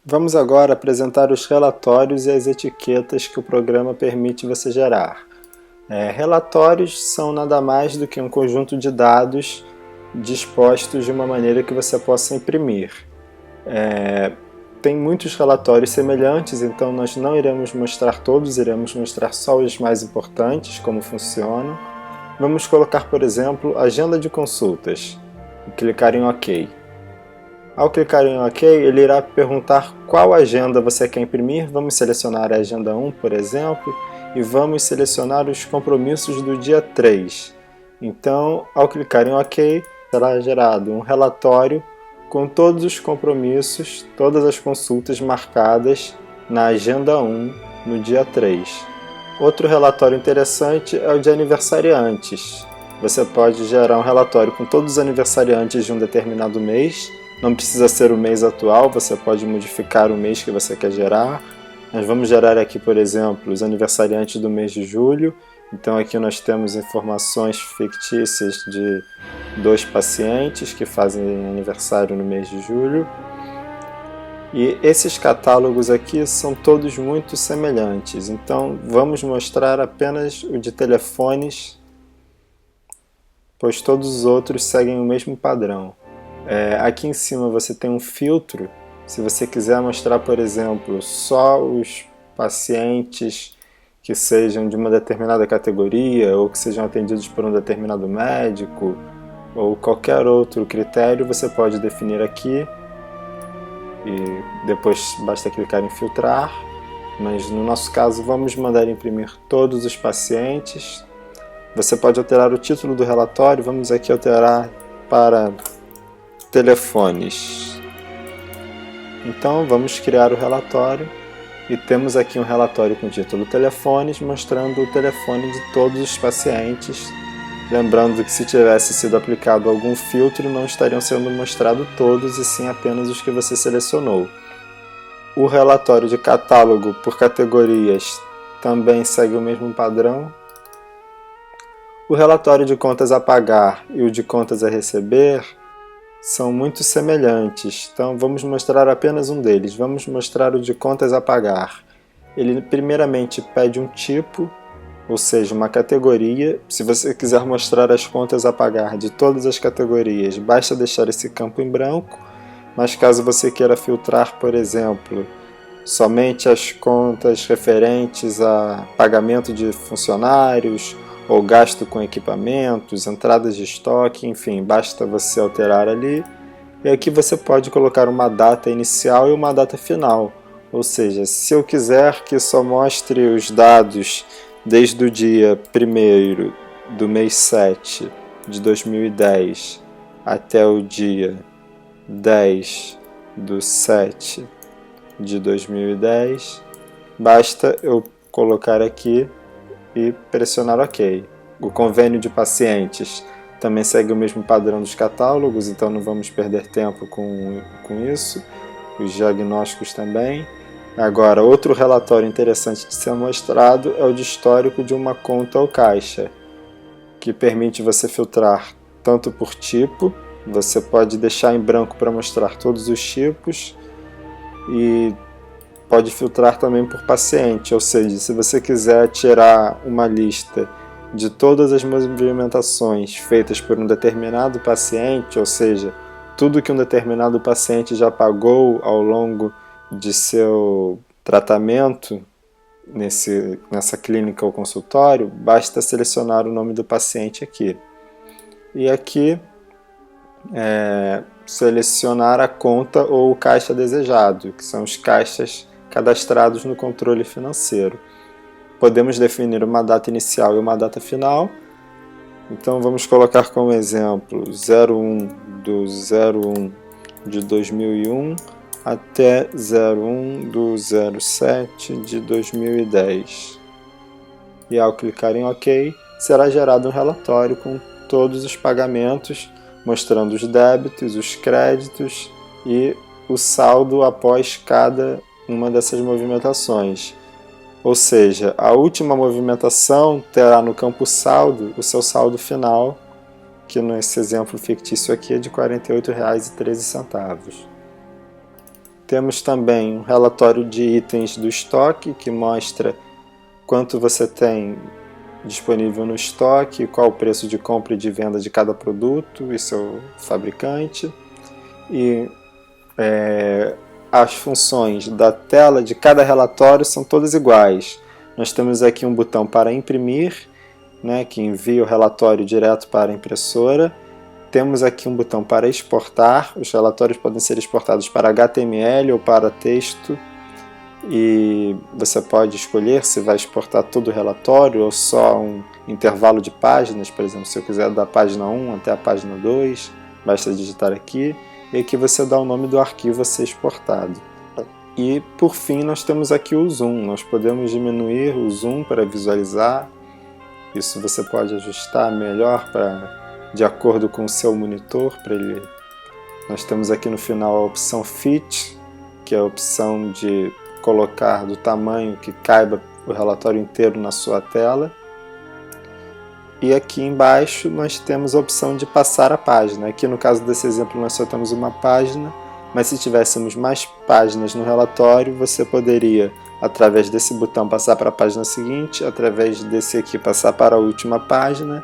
Vamos agora apresentar os relatórios e as etiquetas que o programa permite você gerar. Relatórios são nada mais do que um conjunto de dados dispostos de uma maneira que você possa imprimir. Tem muitos relatórios semelhantes, então nós não iremos mostrar todos, iremos mostrar só os mais importantes, como funcionam. Vamos colocar, por exemplo, agenda de consultas e clicar em OK. Ao clicar em OK, ele irá perguntar qual agenda você quer imprimir. Vamos selecionar a agenda 1, por exemplo, e vamos selecionar os compromissos do dia 3. Então, ao clicar em OK, será gerado um relatório com todos os compromissos, todas as consultas marcadas na agenda 1 no dia 3. Outro relatório interessante é o de aniversariantes. Você pode gerar um relatório com todos os aniversariantes de um determinado mês. Não precisa ser o mês atual, você pode modificar o mês que você quer gerar. Nós vamos gerar aqui, por exemplo, os aniversariantes do mês de julho. Então aqui nós temos informações fictícias de 2 pacientes que fazem aniversário no mês de julho. E esses catálogos aqui são todos muito semelhantes. Então vamos mostrar apenas o de telefones, pois todos os outros seguem o mesmo padrão. Aqui em cima você tem um filtro. Se você quiser mostrar, por exemplo, só os pacientes que sejam de uma determinada categoria ou que sejam atendidos por um determinado médico ou qualquer outro critério, você pode definir aqui e depois basta clicar em filtrar. Mas no nosso caso vamos mandar imprimir todos os pacientes. Você pode alterar o título do relatório. Vamos aqui alterar para telefones. Então vamos criar o relatório e temos aqui um relatório com o título telefones, mostrando o telefone de todos os pacientes. Lembrando que se tivesse sido aplicado algum filtro, não estariam sendo mostrados todos e sim apenas os que você selecionou. O relatório de catálogo por categorias também segue o mesmo padrão. O relatório de contas a pagar e o de contas a receber são muito semelhantes, então vamos mostrar apenas um deles. Vamos mostrar o de contas a pagar. Ele primeiramente pede um tipo, ou seja, uma categoria. Se você quiser mostrar as contas a pagar de todas as categorias, basta deixar esse campo em branco, mas caso você queira filtrar, por exemplo, somente as contas referentes a pagamento de funcionários, ou gasto com equipamentos, entradas de estoque, enfim, basta você alterar ali. E aqui você pode colocar uma data inicial e uma data final. Ou seja, se eu quiser que só mostre os dados desde o dia 1º do mês 7 de 2010 até o dia 10 do 7 de 2010, basta eu colocar aqui e pressionar OK. O convênio de pacientes também segue o mesmo padrão dos catálogos, então não vamos perder tempo com isso. Os diagnósticos também. Agora, outro relatório interessante de ser mostrado é o de histórico de uma conta ou caixa, que permite você filtrar tanto por tipo, você pode deixar em branco para mostrar todos os tipos, e pode filtrar também por paciente, ou seja, se você quiser tirar uma lista de todas as movimentações feitas por um determinado paciente, ou seja, tudo que um determinado paciente já pagou ao longo de seu tratamento nessa clínica ou consultório, basta selecionar o nome do paciente aqui. E aqui selecionar a conta ou o caixa desejado, que são os caixas cadastrados no controle financeiro. Podemos definir uma data inicial e uma data final. Então vamos colocar como exemplo 01 do 01 de 2001 até 01 do 07 de 2010. E ao clicar em OK, será gerado um relatório com todos os pagamentos, mostrando os débitos, os créditos e o saldo após cada uma dessas movimentações. Ou seja, a última movimentação terá no campo saldo o seu saldo final, que nesse exemplo fictício aqui é de R$ 48,13. Temos também um relatório de itens do estoque, que mostra quanto você tem disponível no estoque, qual o preço de compra e de venda de cada produto e seu fabricante. E as funções da tela de cada relatório são todas iguais. Nós temos aqui um botão para imprimir, né, que envia o relatório direto para a impressora. Temos aqui um botão para exportar. Os relatórios podem ser exportados para HTML ou para texto. E você pode escolher se vai exportar todo o relatório ou só um intervalo de páginas. Por exemplo, se eu quiser da página 1 até a página 2, basta digitar aqui. E aqui você dá o nome do arquivo a ser exportado. E por fim nós temos aqui o zoom. Nós podemos diminuir o zoom para visualizar. Isso você pode ajustar melhor de acordo com o seu monitor. Nós temos aqui no final a opção Fit, que é a opção de colocar do tamanho que caiba o relatório inteiro na sua tela. E aqui embaixo nós temos a opção de passar a página. Aqui no caso desse exemplo nós só temos uma página, mas se tivéssemos mais páginas no relatório, você poderia, através desse botão, passar para a página seguinte, através desse aqui passar para a última página,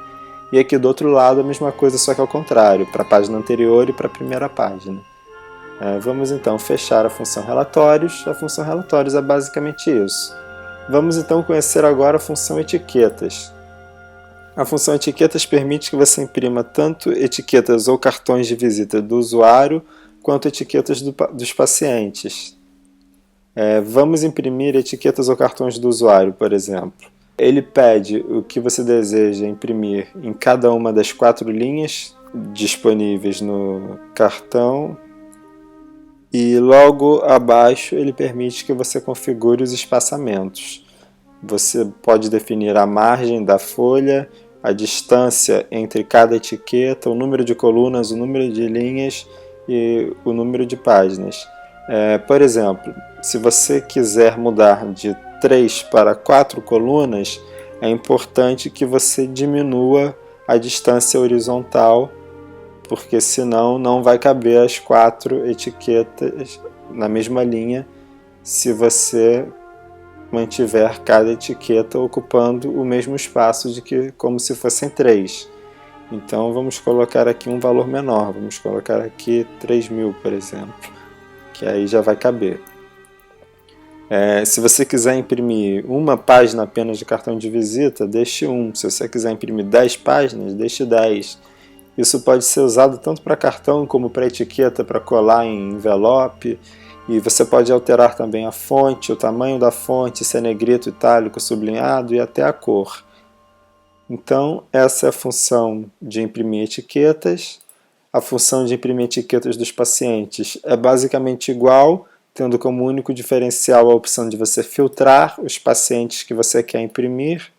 e aqui do outro lado a mesma coisa, só que ao contrário, para a página anterior e para a primeira página. Vamos então fechar a função relatórios. A função relatórios é basicamente isso. Vamos então conhecer agora a função etiquetas. A função etiquetas permite que você imprima tanto etiquetas ou cartões de visita do usuário, quanto etiquetas dos pacientes. Vamos imprimir etiquetas ou cartões do usuário, por exemplo. Ele pede o que você deseja imprimir em cada uma das 4 linhas disponíveis no cartão. E logo abaixo ele permite que você configure os espaçamentos. Você pode definir a margem da folha, a distância entre cada etiqueta, o número de colunas, o número de linhas e o número de páginas. Por exemplo, se você quiser mudar de 3 para 4 colunas, é importante que você diminua a distância horizontal, porque senão não vai caber as 4 etiquetas na mesma linha se você mantiver cada etiqueta ocupando o mesmo espaço como se fossem 3. Então vamos colocar aqui um valor menor, vamos colocar aqui 3.000, por exemplo, que aí já vai caber. Se você quiser imprimir uma página apenas de cartão de visita, deixe 1. Se você quiser imprimir 10 páginas, deixe 10. Isso pode ser usado tanto para cartão como para etiqueta, para colar em envelope. E você pode alterar também a fonte, o tamanho da fonte, se é negrito, itálico, sublinhado e até a cor. Então, essa é a função de imprimir etiquetas. A função de imprimir etiquetas dos pacientes é basicamente igual, tendo como único diferencial a opção de você filtrar os pacientes que você quer imprimir.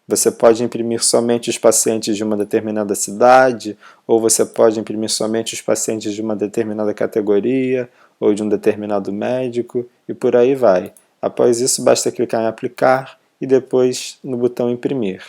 Você pode imprimir somente os pacientes de uma determinada cidade, ou você pode imprimir somente os pacientes de uma determinada categoria, ou de um determinado médico, e por aí vai. Após isso, basta clicar em aplicar e depois no botão imprimir.